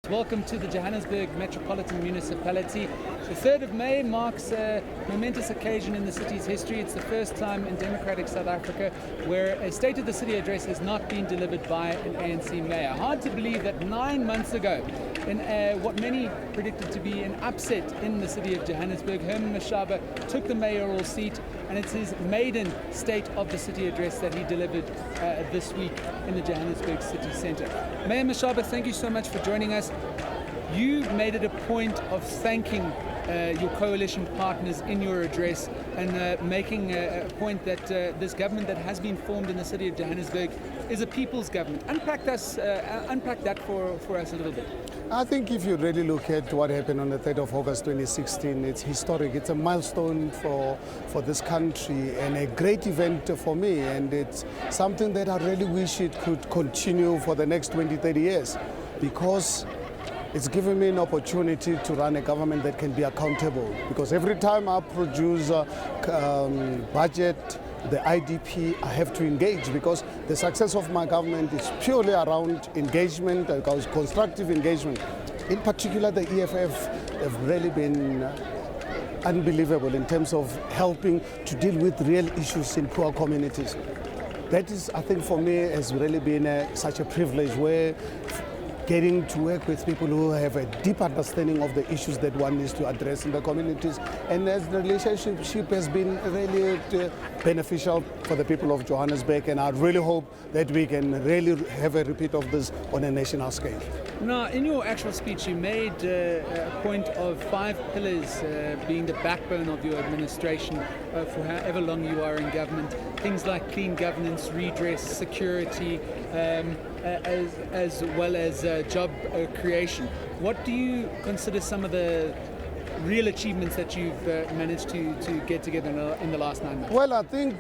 welcome to the Johannesburg Metropolitan Municipality. The 3rd of May marks a momentous occasion in the city's history. It's the first time in democratic South Africa where a State of the City address has not been delivered by an ANC mayor. Hard to believe that 9 months ago, in what many predicted to be an upset in the city of Johannesburg, Herman Mashaba took the mayoral seat, and it's his maiden State of the City address that he delivered this week in the Johannesburg city centre. Mayor Mashaba, thank you so much for joining us. You made it a point of thanking your coalition partners in your address and making a point that this government that has been formed in the city of Johannesburg is a people's government. Unpack that for us a little bit. I think if you really look at what happened on the 3rd of August 2016, it's historic. It's a milestone for this country and a great event for me, and it's something that I really wish it could continue for the next 20, 30 years, because it's given me an opportunity to run a government that can be accountable. Because every time I produce a budget, the IDP, I have to engage, because the success of my government is purely around engagement, constructive engagement. In particular, the EFF have really been unbelievable in terms of helping to deal with real issues in poor communities. That is, I think, for me, has really been such a privilege, where getting to work with people who have a deep understanding of the issues that one needs to address in the communities. And as the relationship has been really beneficial for the people of Johannesburg, and I really hope that we can really have a repeat of this on a national scale. Now, in your actual speech, you made a point of 5 pillars being the backbone of your administration for however long you are in government. Things like clean governance, redress, security, as well as job creation. What do you consider some of the real achievements that you've managed to get together in the last 9 months? Well, I think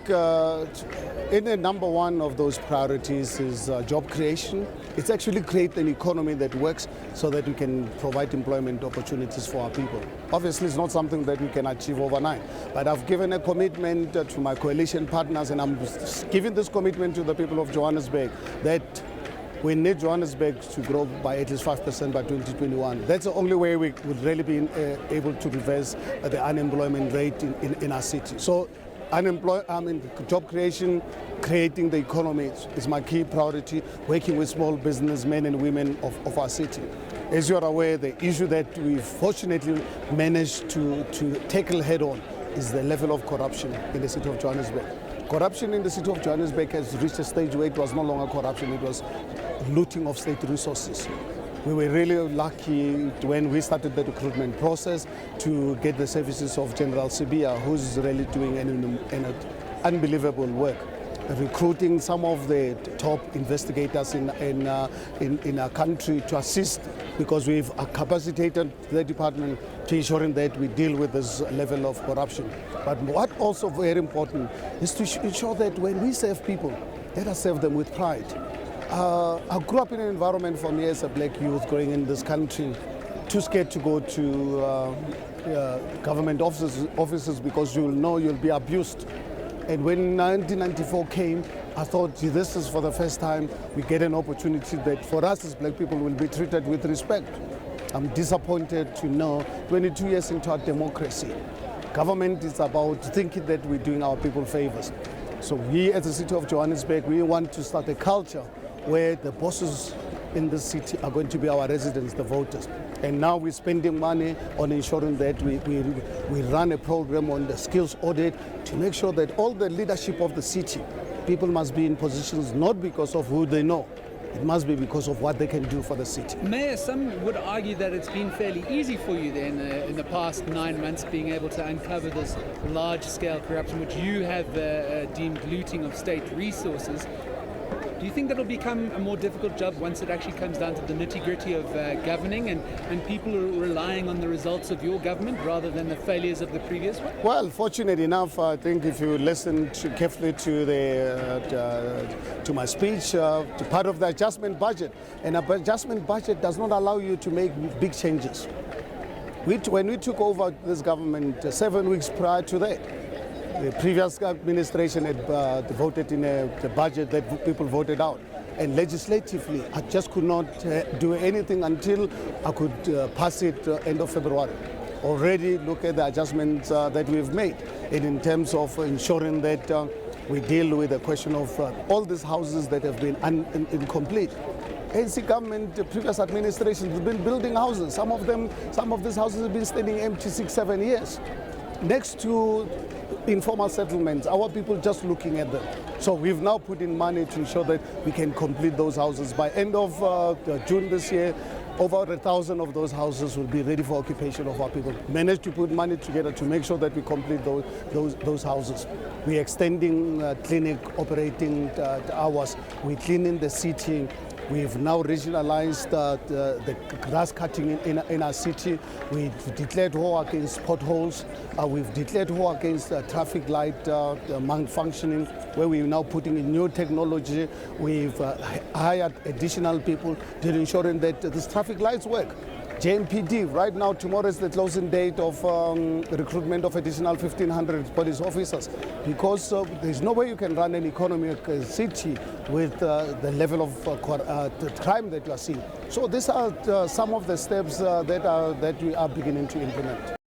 in the number one of those priorities is job creation. It's actually create an economy that works so that we can provide employment opportunities for our people. Obviously, it's not something that we can achieve overnight, but I've given a commitment to my coalition partners, and I'm giving this commitment to the people of Johannesburg that we need Johannesburg to grow by at least 5% by 2021. That's the only way we would really be able to reverse the unemployment rate in our city. So job creation, creating the economy is my key priority, working with small businessmen and women of our city. As you are aware, the issue that we've fortunately managed to tackle head on is the level of corruption in the city of Johannesburg. Corruption in the city of Johannesburg has reached a stage where it was no longer corruption, it was looting of state resources. We were really lucky when we started the recruitment process to get the services of General Sibia, who's really doing an unbelievable work, recruiting some of the top investigators in our country to assist, because we've capacitated the department to ensuring that we deal with this level of corruption. But what also very important is to ensure that when we serve people, let us serve them with pride. I grew up in an environment, for me as a black youth growing in this country, too scared to go to government offices because you'll know you'll be abused. And when 1994 came, I thought, this is for the first time we get an opportunity that for us as black people will be treated with respect. I'm disappointed to know 22 years into our democracy, government is about thinking that we're doing our people favors. So we as the city of Johannesburg, we want to start a culture where the bosses in the city are going to be our residents, the voters. And now we're spending money on ensuring that we run a program on the skills audit to make sure that all the leadership of the city, people must be in positions not because of who they know, it must be because of what they can do for the city. Mayor, some would argue that it's been fairly easy for you then in the past 9 months being able to uncover this large-scale corruption, which you have deemed looting of state resources. Do you think that'll become a more difficult job once it actually comes down to the nitty-gritty of governing and people are relying on the results of your government rather than the failures of the previous one? Well, fortunate enough, I think if you listen carefully to my speech, to part of the adjustment budget, and an adjustment budget does not allow you to make big changes. When we took over this government 7 weeks prior to that, the previous administration had voted in the budget that people voted out. and legislatively, I just could not do anything until I could pass it end of February. Already look at the adjustments that we've made in terms of ensuring that we deal with the question of all these houses that have been incomplete. ANC government, the previous administrations have been building houses. Some of these houses have been standing empty 6-7 years. Next to informal settlements, our people just looking at them. So we've now put in money to ensure that we can complete those houses. By end of June this year, over 1,000 of those houses will be ready for occupation of our people. Managed to put money together to make sure that we complete those houses. We're extending clinic operating hours. We're cleaning the city. We've now regionalized the grass cutting in our city. We've declared war against potholes. We've declared war against traffic light malfunctioning, where we're now putting in new technology. We've hired additional people to ensuring that these traffic lights work. JMPD, right now, tomorrow is the closing date of recruitment of additional 1,500 police officers, because there's no way you can run an economic city with the level of crime that you are seeing. So these are some of the steps that we are beginning to implement.